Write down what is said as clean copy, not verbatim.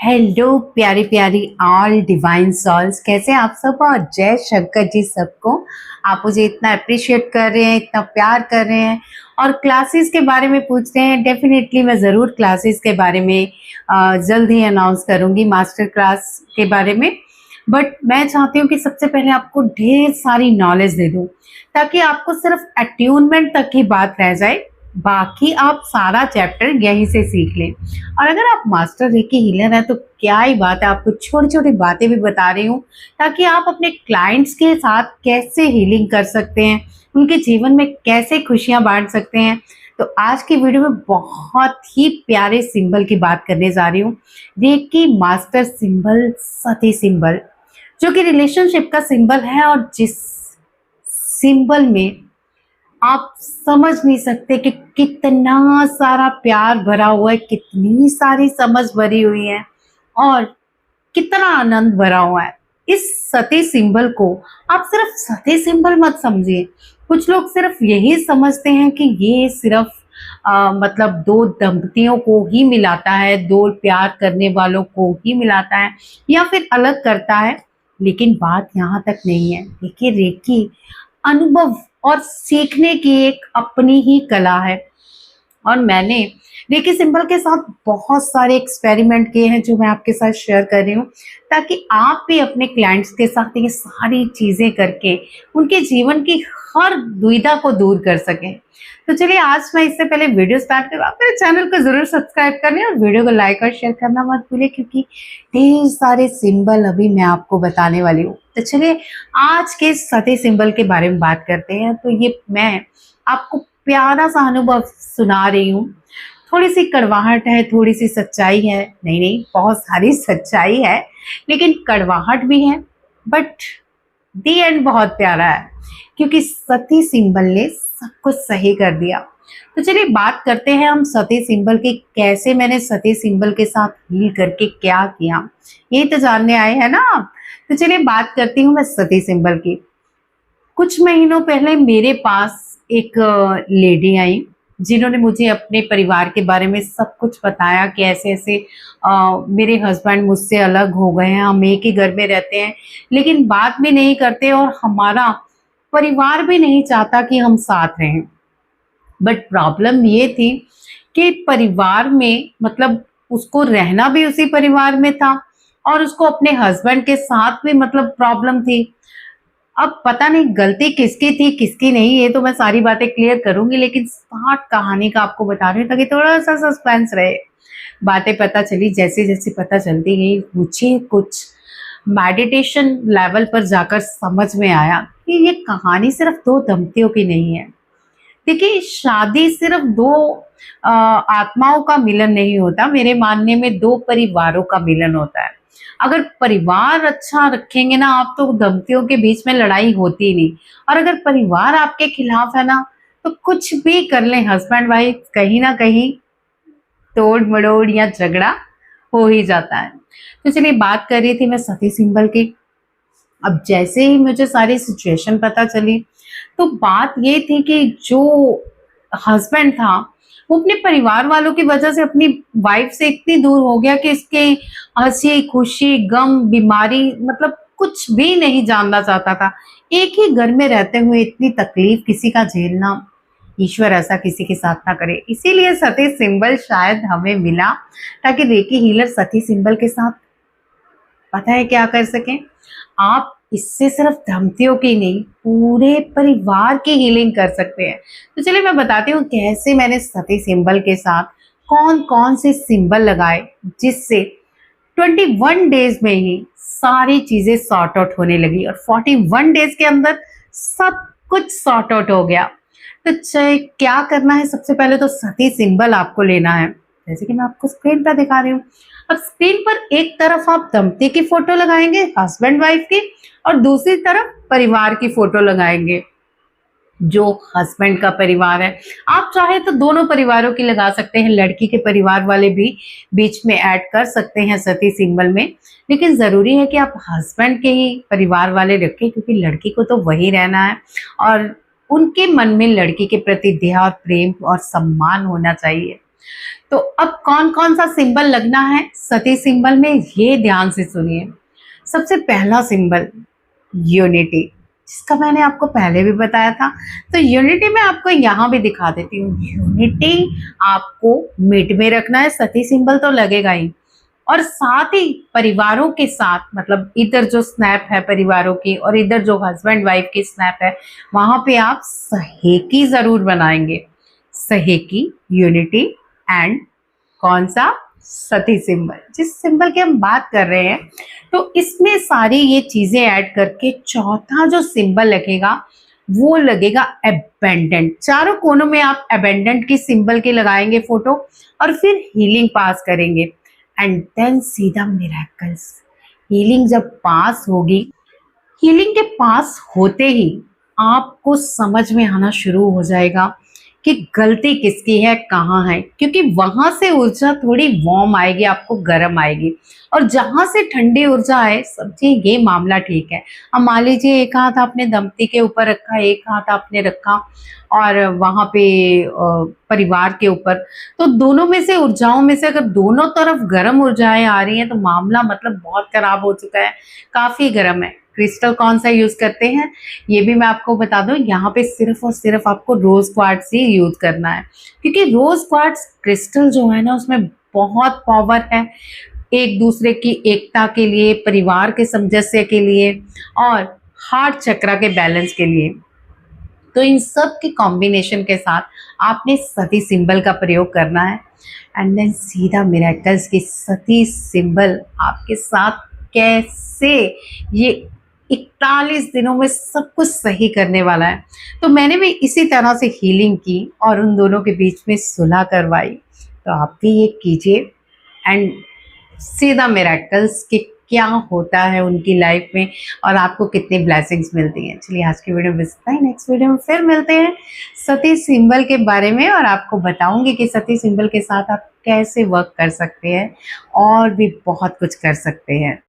Hello प्यारी प्यारी all divine souls, कैसे आप सब। और जय शंकर जी सबको। आप मुझे इतना अप्रिशिएट कर रहे हैं, इतना प्यार कर रहे हैं और क्लासेस के बारे में पूछ रहे हैं। डेफिनेटली मैं ज़रूर क्लासेस के बारे में जल्द ही अनाउंस करूंगी, मास्टर क्लास के बारे में। बट मैं चाहती हूँ कि सबसे पहले आपको ढेर सारी नॉलेज दे दूँ, ताकि आपको सिर्फ अट्यूनमेंट तक की बात रह जाए, बाकी आप सारा चैप्टर यहीं से सीख लें। और अगर आप मास्टर रेकी हीलर हैं तो क्या ही बात है, आपको छोटी छोटी बातें भी बता रही हूँ, ताकि आप अपने क्लाइंट्स के साथ कैसे हीलिंग कर सकते हैं, उनके जीवन में कैसे खुशियां बांट सकते हैं। तो आज की वीडियो में बहुत ही प्यारे सिंबल की बात करने जा रही हूँ। रेकी मास्टर सिंबल, सती सिंबल, जो कि रिलेशनशिप का सिंबल है, और जिस सिंबल में आप समझ नहीं सकते कि कितना सारा प्यार भरा हुआ है, कितनी सारी समझ भरी हुई है और कितना आनंद भरा हुआ है। इस सती सिंबल को आप सिर्फ सती सिंबल मत समझिए। कुछ लोग सिर्फ यही समझते हैं कि ये सिर्फ मतलब दो दंपतियों को ही मिलाता है, दो प्यार करने वालों को ही मिलाता है या फिर अलग करता है। लेकिन बात यहाँ तक नहीं है। देखिए, रेकी अनुभव और सीखने की एक अपनी ही कला है। और मैंने रेकी सिंबल के साथ बहुत सारे एक्सपेरिमेंट किए हैं, जो मैं आपके साथ शेयर कर रही हूँ, ताकि आप भी अपने क्लाइंट्स के साथ ये सारी चीजें करके उनके जीवन की हर दुविधा को दूर कर सकें। तो चलिए, आज मैं इससे पहले वीडियो स्टार्ट करूँ, आप मेरे चैनल को जरूर सब्सक्राइब करें और वीडियो को लाइक और शेयर करना मत भूलिए, क्योंकि ढेर सारे सिंबल अभी मैं आपको बताने वाली हूँ। तो चलिए, आज के सती सिंबल के बारे में बात करते हैं। तो ये मैं आपको प्यारा सा अनुभव सुना रही हूँ। थोड़ी सी कड़वाहट है, थोड़ी सी सच्चाई है, नहीं नहीं बहुत सारी सच्चाई है, लेकिन कड़वाहट भी है। बट दी एंड बहुत प्यारा है, क्योंकि सती सिंबल ने सब कुछ सही कर दिया। तो चलिए, बात करते हैं हम सती सिंबल की, कैसे मैंने सती सिंबल के साथ हील करके क्या किया, ये तो जानने आए हैं ना आप। तो चलिए, बात करती हूँ मैं सती सिंबल की। कुछ महीनों पहले मेरे पास एक लेडी आई, जिन्होंने मुझे अपने परिवार के बारे में सब कुछ बताया कि ऐसे ऐसे मेरे हस्बैंड मुझसे अलग हो गए हैं, हम एक ही घर में रहते हैं, लेकिन बात भी नहीं करते और हमारा परिवार भी नहीं चाहता कि हम साथ रहें। बट प्रॉब्लम ये थी कि परिवार में, मतलब उसको रहना भी उसी परिवार में था और उसको अपने हस्बैंड के साथ भी मतलब प्रॉब्लम थी। अब पता नहीं गलती किसकी थी किसकी नहीं, ये तो मैं सारी बातें क्लियर करूंगी, लेकिन स्टार्ट कहानी का आपको बता रही हूँ ताकि थोड़ा सा सस्पेंस रहे। बातें पता चली, जैसे जैसे पता चलती गई, मुझे कुछ मेडिटेशन लेवल पर जाकर समझ में आया कि ये कहानी सिर्फ दो दंपतियों की नहीं है। देखिए, शादी सिर्फ दो आत्माओं का मिलन नहीं होता। मेरे मानने में दो परिवारों का मिलन होता है। अगर परिवार अच्छा रखेंगे ना आप, तो दंपतियों के बीच में लड़ाई होती नहीं। और अगर परिवार आपके खिलाफ है ना, तो कुछ भी कर लें हस्बैंड वाइफ, कहीं ना कहीं तोड़ मड़ोड़ या झगड़ा हो ही जाता है। तो चलिए, बात कर रही थी मैं सती सिंबल की। अब जैसे ही मुझे सारी सिचुएशन पता चली, तो बात ये थी कि जो हस्बैंड था, वो अपने परिवार वालों की वजह से अपनी वाइफ से इतनी दूर हो गया कि इसके हंसी खुशी गम बीमारी मतलब कुछ भी नहीं जानना चाहता था। एक ही घर में रहते हुए इतनी तकलीफ किसी का झेलना, ईश्वर ऐसा किसी के साथ ना करे। इसीलिए सती सिंबल शायद हमें मिला, ताकि रेकी हीलर सती सिंबल के साथ पता है क्या कर सकें। आप इससे सिर्फ दंपतियों की नहीं, पूरे परिवार की हीलिंग कर सकते हैं। तो चलिए, मैं बताती हूँ कैसे मैंने सती सिंबल के साथ कौन कौन से सिंबल लगाए, जिससे 21 डेज में ही सारी चीजें सॉर्ट आउट होने लगी और 41 डेज के अंदर सब कुछ सॉर्ट आउट हो गया। तो चाहे क्या करना है, सबसे पहले तो सती सिंबल आपको लेना है, जैसे कि मैं आपको स्क्रीन पर दिखा रही हूँ। अब स्क्रीन पर एक तरफ आप दंपति की फोटो लगाएंगे, हस्बैंड वाइफ की, और दूसरी तरफ परिवार की फोटो लगाएंगे, जो हस्बैंड का परिवार है। आप चाहे तो दोनों परिवारों की लगा सकते हैं, लड़की के परिवार वाले भी बीच में ऐड कर सकते हैं सती सिंबल में, लेकिन जरूरी है कि आप हस्बैंड के ही परिवार वाले रखें, क्योंकि लड़की को तो वही रहना है और उनके मन में लड़की के प्रति दया और प्रेम और सम्मान होना चाहिए। तो अब कौन कौन सा सिंबल लगना है सती सिंबल में, ये ध्यान से सुनिए। सबसे पहला सिंबल यूनिटी, जिसका मैंने आपको पहले भी बताया था। तो यूनिटी मैं आपको यहाँ भी दिखा देती हूँ। यूनिटी आपको मिड में रखना है, सती सिंबल तो लगेगा ही, और साथ ही परिवारों के साथ, मतलब इधर जो स्नैप है परिवारों की और इधर जो हस्बैंड वाइफ की स्नैप है, वहां पे आप सहेकी जरूर बनाएंगे। सहेकी, यूनिटी एंड कौन सा, सती सिंबल, जिस सिंबल की हम बात कर रहे हैं। तो इसमें सारी ये चीजें ऐड करके चौथा जो सिंबल लगेगा वो लगेगा अबेंडेंट। चारों कोनों में आप अबेंडेंट की सिंबल के लगाएंगे फोटो और फिर हीलिंग पास करेंगे एंड देन सीधा मिरेकल्स। हीलिंग जब पास होगी, हीलिंग के पास होते ही आपको समझ में आना शुरू हो जाएगा कि गलती किसकी है, कहाँ है, क्योंकि वहां से ऊर्जा थोड़ी वार्म आएगी, आपको गर्म आएगी। और जहां से ठंडी ऊर्जा आए, समझिए ये मामला ठीक है। अब मान लीजिए एक हाथ आपने दंपति के ऊपर रखा, एक हाथ आपने रखा और वहां पे परिवार के ऊपर, तो दोनों में से ऊर्जाओं में से अगर दोनों तरफ गर्म ऊर्जाएं आ रही हैं तो मामला मतलब बहुत खराब हो चुका है, काफी गर्म है। क्रिस्टल कौन सा यूज करते हैं ये भी मैं आपको बता दूं, यहाँ पे सिर्फ और सिर्फ आपको रोज क्वार्ट्ज ही यूज करना है, क्योंकि रोज क्वार्ट्ज क्रिस्टल जो है ना उसमें बहुत पावर है, एक दूसरे की एकता के लिए, परिवार के सामंजस्य के लिए और हार्ट चक्र के बैलेंस के लिए। तो इन सब के कॉम्बिनेशन के साथ आपने सती सिंबल का प्रयोग करना है एंड देन सीधा मिरेकल्स की सती सिंबल आपके साथ कैसे ये 41 दिनों में सब कुछ सही करने वाला है। तो मैंने भी इसी तरह से हीलिंग की और उन दोनों के बीच में सुलह करवाई। तो आप भी ये कीजिए एंड सीधा मिरेकल्स कि क्या होता है उनकी लाइफ में और आपको कितनी ब्लेसिंग्स मिलती हैं। चलिए आज की वीडियो में इतना ही, नेक्स्ट वीडियो में फिर मिलते हैं सती सिंबल के बारे में और आपको बताऊंगी कि सती सिंबल के साथ आप कैसे वर्क कर सकते हैं और भी बहुत कुछ कर सकते हैं।